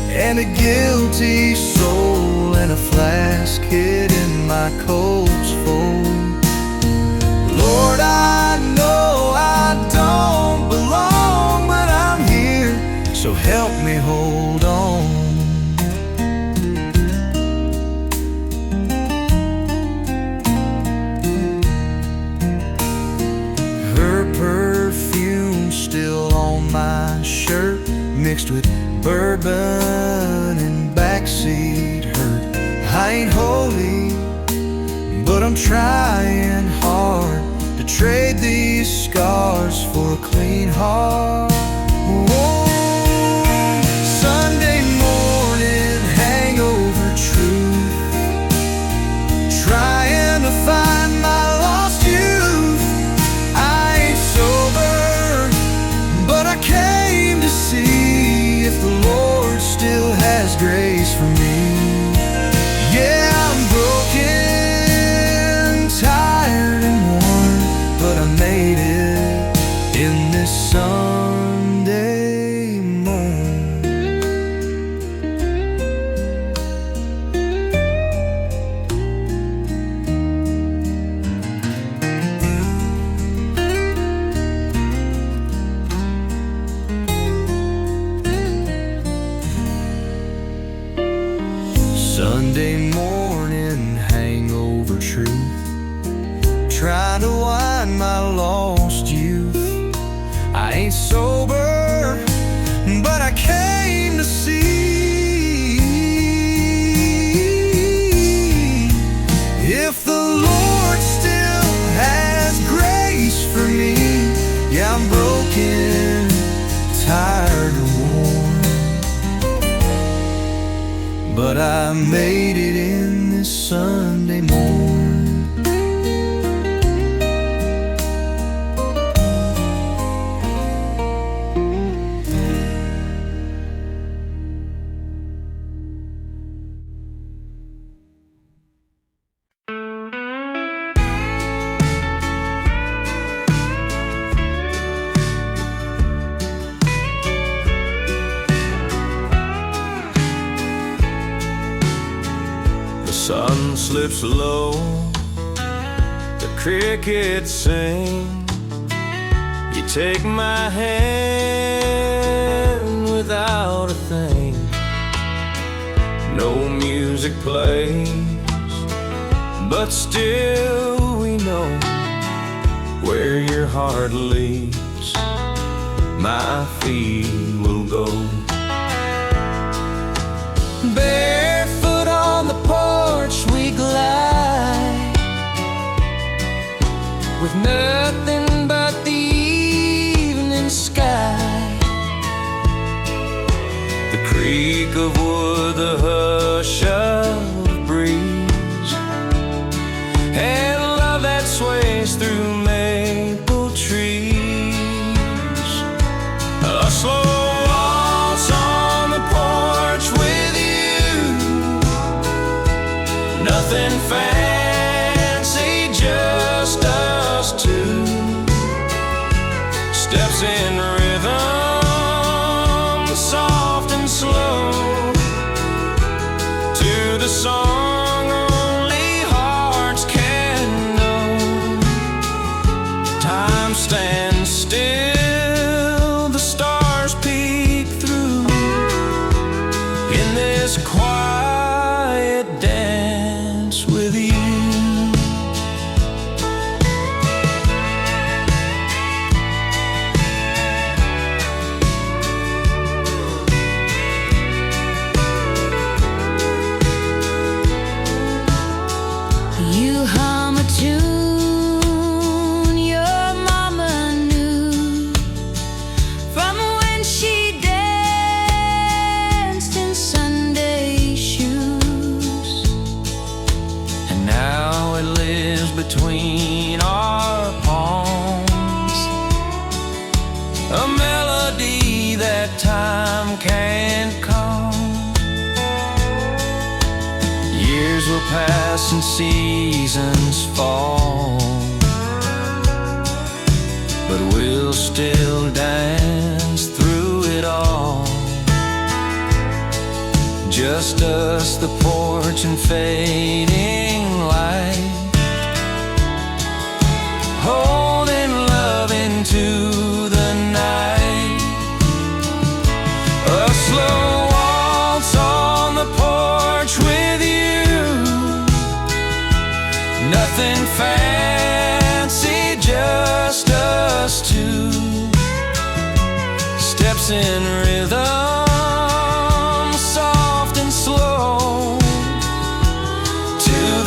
and a guilty soul and a flask hid in my coat's fold. Lord, I know I don't belong, but I'm here, so help me hold on. Her perfume still on my shirt, mixed with bourbon and backseat hurt. I ain't holy, but I'm trying hard to trade these scars for a clean heart. Whoa. Sunday morning hangover truth, trying to find my lost youth. I ain't sober, but I came to see if the Lord still has grace for me. Yeah, I'm broken, tired and worn, but I made it in this sun. trying to wind my lost youth. I ain't sober, but I came to see if the Lord still has grace for me. Yeah, I'm broken, tired and worn, but I made it in this Sunday morning. The sun slips low, the crickets sing. You take my hand without a thing. No music plays, but still we know where your heart leads, my feet will go. Barefoot on the porch we glide, with nothing but the evening sky, the creak of wood, the hush of the breeze, and love that sways through maple trees. A slow waltz on the porch with you, nothing fancy, just us two. Steps in rhythm, soft and slow, to the song only hearts can know. Time stands still, the stars peek through, in this quiet dance with you. You hum a tune your mama knew from when she danced in Sunday shoes, And now it lives between our palms, a melody that time can't calm. Years will pass and seasons fall, but we'll still dance through it all. Just us, the porch, and fading light, holding love into the night. A slow waltz on the porch with you, nothing fancy, just us two. Steps in rhythm, soft and slow, to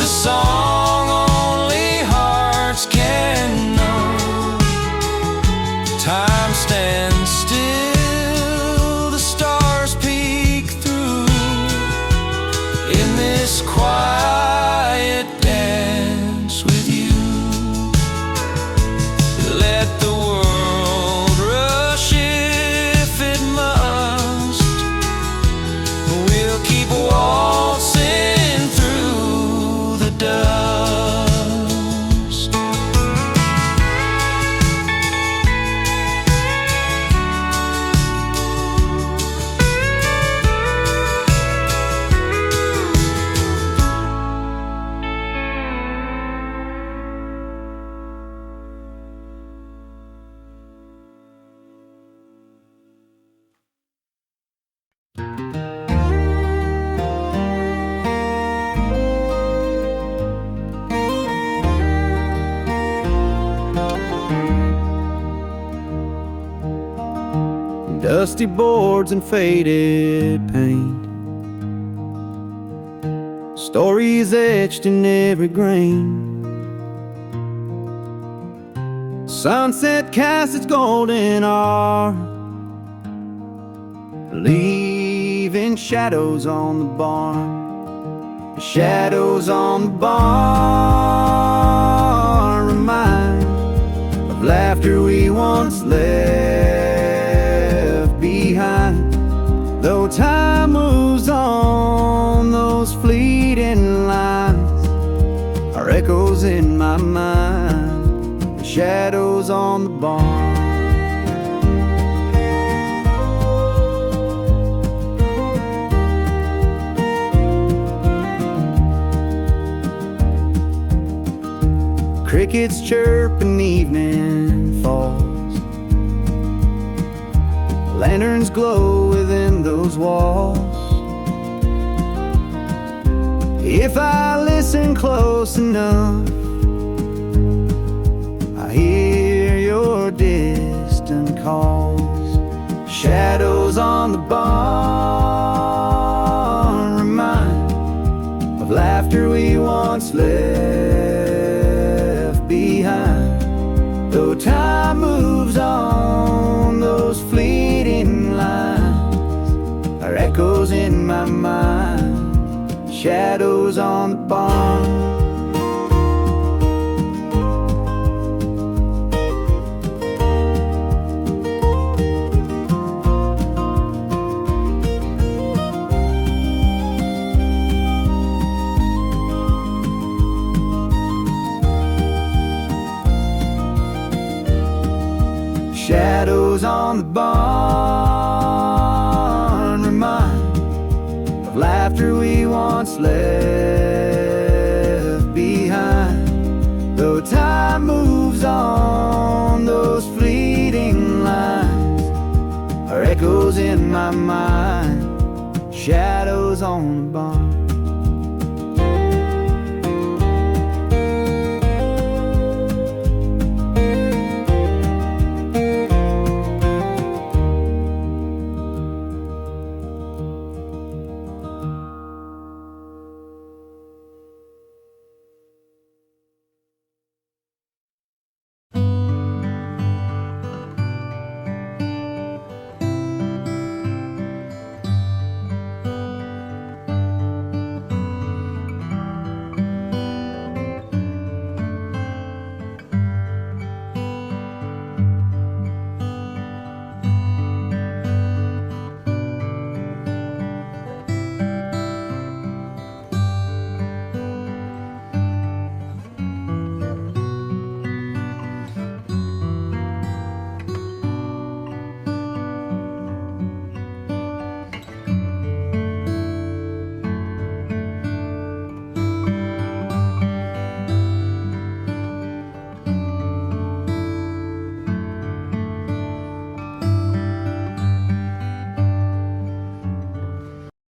Rusty boards and faded paint, stories etched in every grain. Sunset casts its golden arc, leaving shadows on the barn. Shadows on the barn remind of laughter we once left behind. Though time moves on, those fleeting lines are echoes in my mind. Shadows on the barn. Crickets chirp and evening falls, lanterns glow within those walls. If I listen close enough, I hear your distant calls. Shadows on the barn remind of laughter we once left behind. Though time moves on, those fleeting lines are echoes in my mind. Shadows on the barn. Shadows on the barn remind of laughter we once left behind. Though time moves on, those fleeting lines are echoes in my mind. Shadows on the barn.